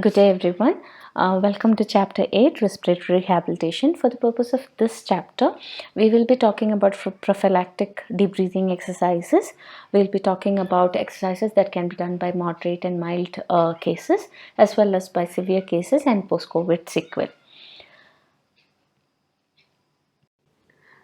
Good day, everyone. Welcome to Chapter 8 Respiratory Rehabilitation. For the purpose of this chapter, we will be talking about prophylactic deep breathing exercises. We'll be talking about exercises that can be done by moderate and mild cases, as well as by severe cases and post COVID sequel.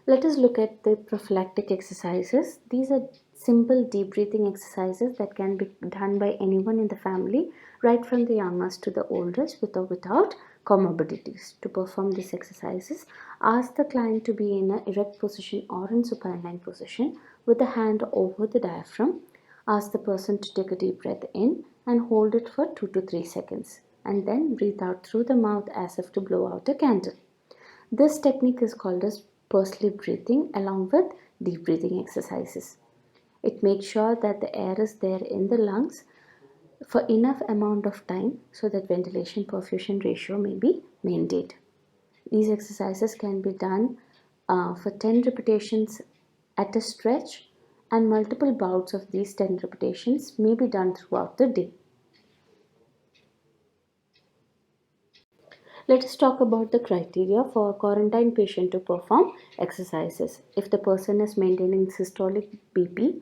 Let us look at the prophylactic exercises. These are simple deep breathing exercises that can be done by anyone in the family, right from the youngest to the oldest, with or without comorbidities. To perform these exercises, ask the client to be in an erect position or in supine position with the hand over the diaphragm. Ask the person to take a deep breath in and hold it for 2 to 3 seconds, and then breathe out through the mouth as if to blow out a candle. This technique is called as pursed lip breathing along with deep breathing exercises. It makes sure that the air is there in the lungs for enough amount of time so that ventilation perfusion ratio may be maintained. These exercises can be done for 10 repetitions at a stretch, and multiple bouts of these 10 repetitions may be done throughout the day. Let us talk about the criteria for a quarantine patient to perform exercises. If the person is maintaining systolic BP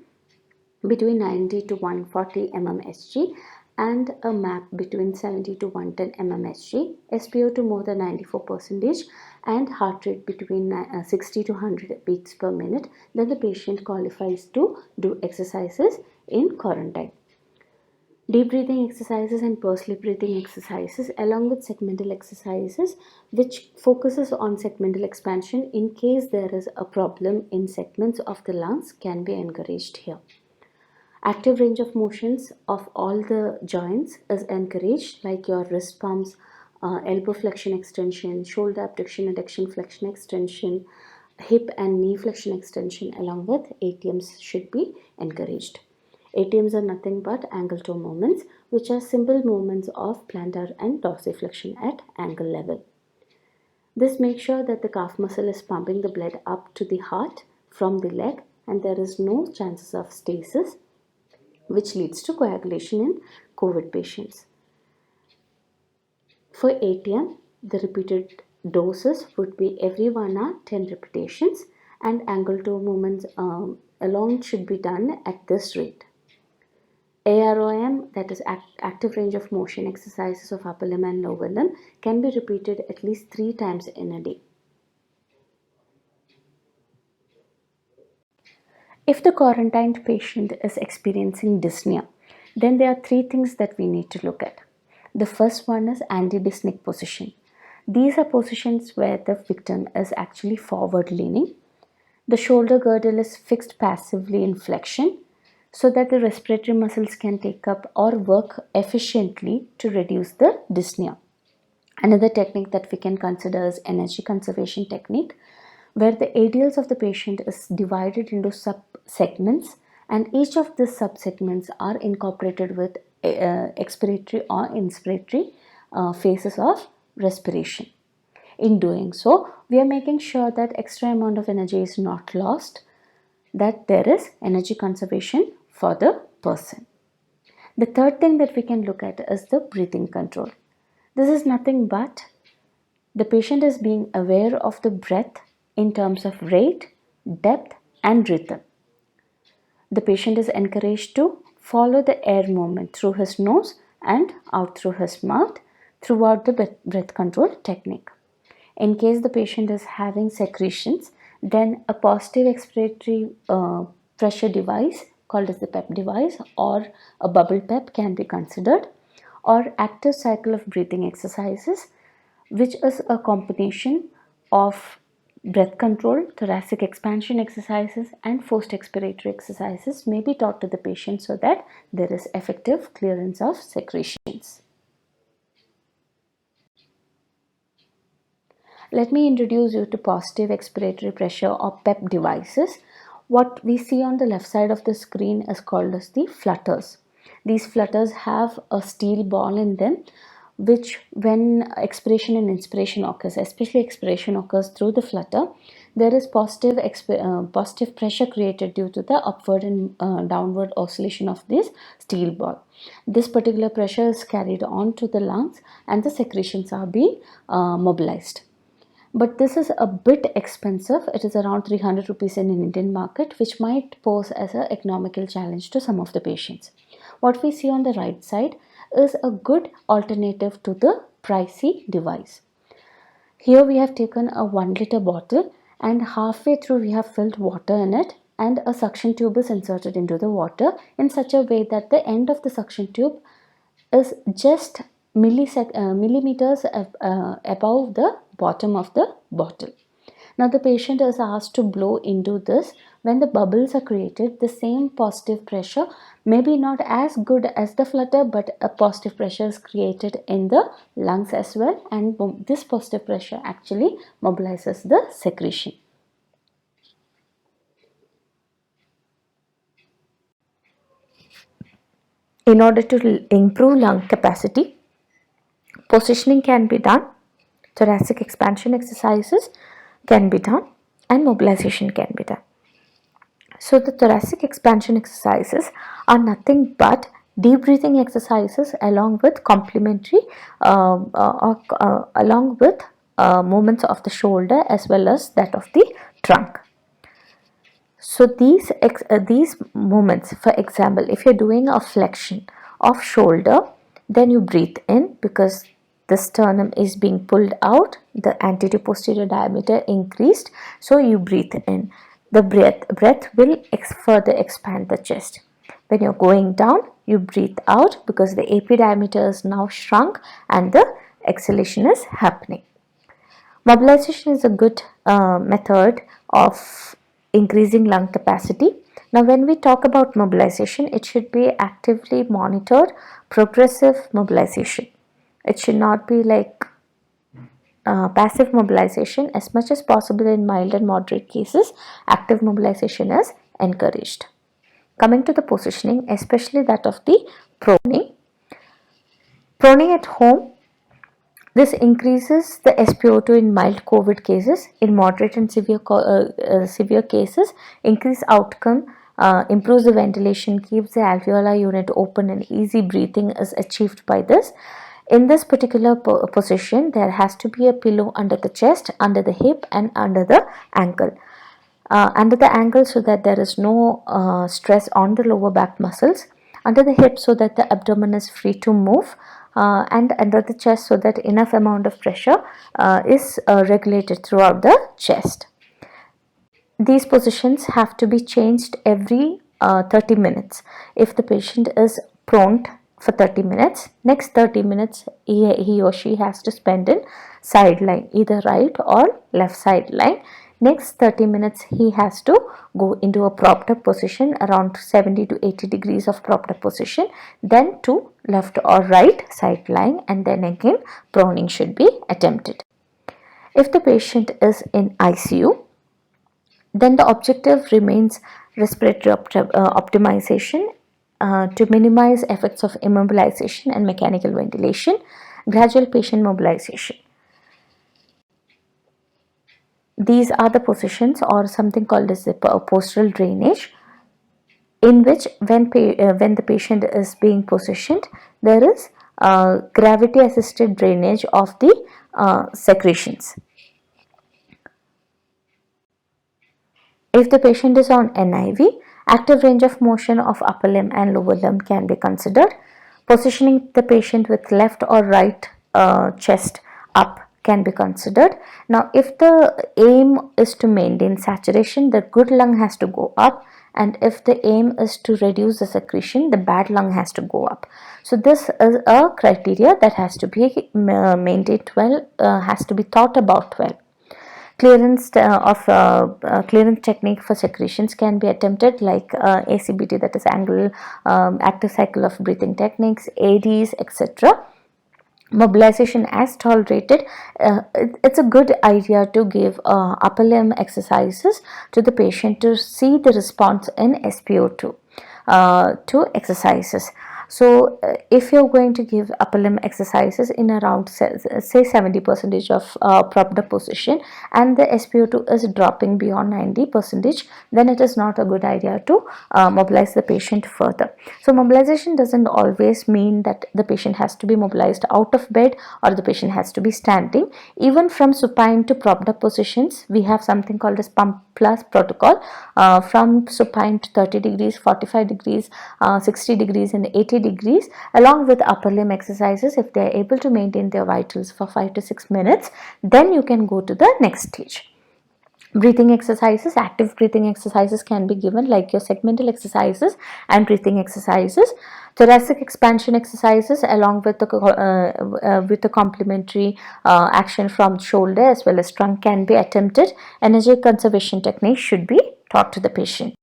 between 90 to 140 mmHg and a MAP between 70 to 110 mmHg, SpO2 more than 94%, and heart rate between 60 to 100 beats per minute, then the patient qualifies to do exercises in quarantine. Deep breathing exercises and pursed lip breathing exercises along with segmental exercises which focuses on segmental expansion in case there is a problem in segments of the lungs can be encouraged here. Active range of motions of all the joints is encouraged, like your wrist pumps, elbow flexion extension, shoulder abduction, adduction, flexion extension, hip and knee flexion extension along with ATMs should be encouraged. ATMs are nothing but angle toe movements, which are simple movements of plantar and dorsiflexion at ankle level. This makes sure that the calf muscle is pumping the blood up to the heart from the leg and there is no chances of stasis, which leads to coagulation in COVID patients. For ATM, the repeated doses would be every 1 hour 10 repetitions, and angle toe movements alone should be done at this rate. AROM, that is active range of motion exercises of upper limb and lower limb, can be repeated at least 3 times in a day. If the quarantined patient is experiencing dyspnea, then there are 3 things that we need to look at. The first one is anti-dyspneic position. These are positions where the victim is actually forward leaning. The shoulder girdle is fixed passively in flexion so that the respiratory muscles can take up or work efficiently to reduce the dyspnea. Another technique that we can consider is energy conservation technique, where the ADLs of the patient is divided into sub-segments and each of the sub-segments are incorporated with expiratory or inspiratory phases of respiration. In doing so, we are making sure that extra amount of energy is not lost, that there is energy conservation for the person. The third thing that we can look at is the breathing control. This is nothing but the patient is being aware of the breath in terms of rate, depth, and rhythm. The patient is encouraged to follow the air movement through his nose and out through his mouth throughout the breath control technique. In case the patient is having secretions, then a positive expiratory pressure device called as the PEP device or a bubble PEP can be considered, or active cycle of breathing exercises, which is a combination of breath control, thoracic expansion exercises, and forced expiratory exercises may be taught to the patient so that there is effective clearance of secretions. Let me introduce you to positive expiratory pressure or PEP devices. What we see on the left side of the screen is called as the flutters. These flutters have a steel ball in them which when expiration and inspiration occurs, especially expiration occurs through the flutter, there is positive pressure created due to the upward and downward oscillation of this steel ball. This particular pressure is carried on to the lungs and the secretions are being mobilized. But this is a bit expensive. It is around 300 rupees in an Indian market, which might pose as an economical challenge to some of the patients. What we see on the right side is a good alternative to the pricey device. Here we have taken a 1 liter bottle and halfway through we have filled water in it, and a suction tube is inserted into the water in such a way that the end of the suction tube is just millimeters above the bottom of the bottle. Now the patient is asked to blow into this. When the bubbles are created, the same positive pressure, maybe not as good as the flutter, but a positive pressure is created in the lungs as well, and this positive pressure actually mobilizes the secretion. In order to improve lung capacity, positioning can be done, thoracic expansion exercises can be done, and mobilization can be done. So the thoracic expansion exercises are nothing but deep breathing exercises along with complementary along with movements of the shoulder as well as that of the trunk. So these movements, for example, if you're doing a flexion of shoulder, then you breathe in because the sternum is being pulled out, the anterior posterior diameter increased, so you breathe in. The breath will further expand the chest. When you're going down, you breathe out because the AP diameter is now shrunk and the exhalation is happening. Mobilization is a good method of increasing lung capacity. Now when we talk about mobilization, it should be actively monitored, progressive mobilization. It should not be like passive mobilization. As much as possible in mild and moderate cases, active mobilization is encouraged. Coming to the positioning, especially that of the proning. Proning at home, this increases the SpO2 in mild COVID cases. In moderate and severe cases, increased outcome, improves the ventilation, keeps the alveolar unit open, and easy breathing is achieved by this. In this particular position, there has to be a pillow under the chest, under the hip, and under the ankle. Under the ankle so that there is no stress on the lower back muscles, under the hip so that the abdomen is free to move, and under the chest so that enough amount of pressure is regulated throughout the chest. These positions have to be changed every 30 minutes. If the patient is proned for 30 minutes, next 30 minutes he or she has to spend in side lying, either right or left side lying. Next 30 minutes he has to go into a propped up position, around 70 to 80 degrees of propped up position, then to left or right side lying, and then again proning should be attempted. If the patient is in ICU, then the objective remains respiratory optimization to minimize effects of immobilization and mechanical ventilation, gradual patient mobilization. These are the positions, or something called as the postural drainage, in which when the patient is being positioned, there is gravity assisted drainage of the secretions. If the patient is on NIV, active range of motion of upper limb and lower limb can be considered. Positioning the patient with left or right chest up can be considered. Now, if the aim is to maintain saturation, the good lung has to go up, and if the aim is to reduce the secretion, the bad lung has to go up. So this is a criteria that has to be maintained well, has to be thought about well. Clearance clearance technique for secretions can be attempted like ACBT, that is angle active cycle of breathing techniques, ADs, etc. Mobilization as tolerated. It's a good idea to give upper limb exercises to the patient to see the response in SpO2 to exercises. So if you're going to give upper limb exercises in around say 70% of propped up position, and the SpO2 is dropping beyond 90%, then it is not a good idea to mobilize the patient further. So mobilization doesn't always mean that the patient has to be mobilized out of bed or the patient has to be standing. Even from supine to propped up positions, we have something called as pump plus protocol. From supine to 30 degrees, 45 degrees, 60 degrees and 80 degrees, along with upper limb exercises. If they are able to maintain their vitals for 5 to 6 minutes, then you can go to the next stage. Breathing exercises, active breathing exercises can be given, like your segmental exercises and breathing exercises. Thoracic expansion exercises along with the complementary action from shoulder as well as trunk can be attempted. Energy conservation techniques should be taught to the patient.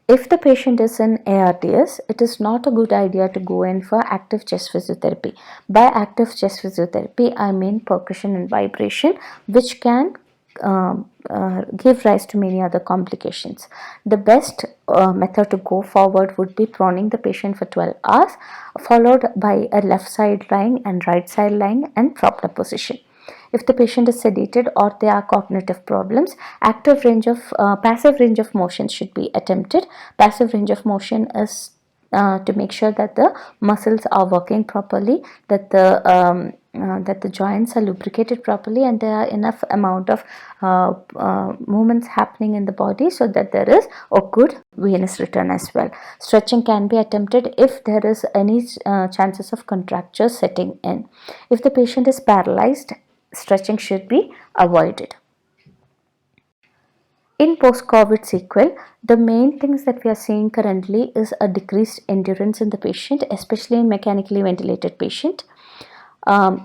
If the patient is in ARDS, it is not a good idea to go in for active chest physiotherapy. By active chest physiotherapy, I mean percussion and vibration, which can give rise to many other complications. The best method to go forward would be proning the patient for 12 hours, followed by a left side lying and right side lying and propped up position. If the patient is sedated or there are cognitive problems, passive range of motion should be attempted. Passive range of motion is to make sure that the muscles are working properly, that the joints are lubricated properly, and there are enough amount of movements happening in the body so that there is a good venous return as well. Stretching can be attempted if there is any chances of contracture setting in. If the patient is paralyzed, stretching should be avoided. In post-COVID sequel, the main things that we are seeing currently is a decreased endurance in the patient, especially in mechanically ventilated patient,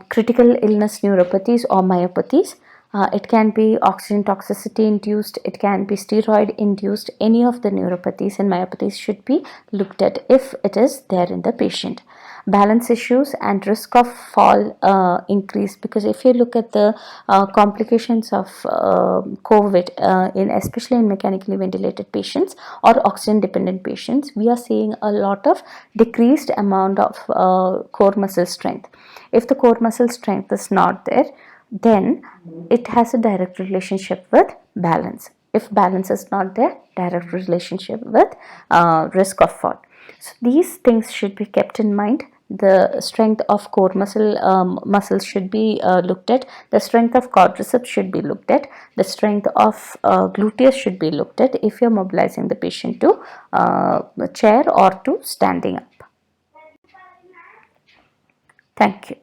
critical illness neuropathies or myopathies. It can be oxygen toxicity induced, it can be steroid induced. Any of the neuropathies and myopathies should be looked at if it is there in the patient. Balance issues and risk of fall increase, because if you look at the complications of COVID, especially in mechanically ventilated patients or oxygen dependent patients, we are seeing a lot of decreased amount of core muscle strength. If the core muscle strength is not there, then it has a direct relationship with balance. If balance is not there, direct relationship with risk of fall. So these things should be kept in mind. The strength of core muscles should be looked at. The strength of quadriceps should be looked at. The strength of gluteus should be looked at if you're mobilizing the patient to chair or to standing up. Thank you.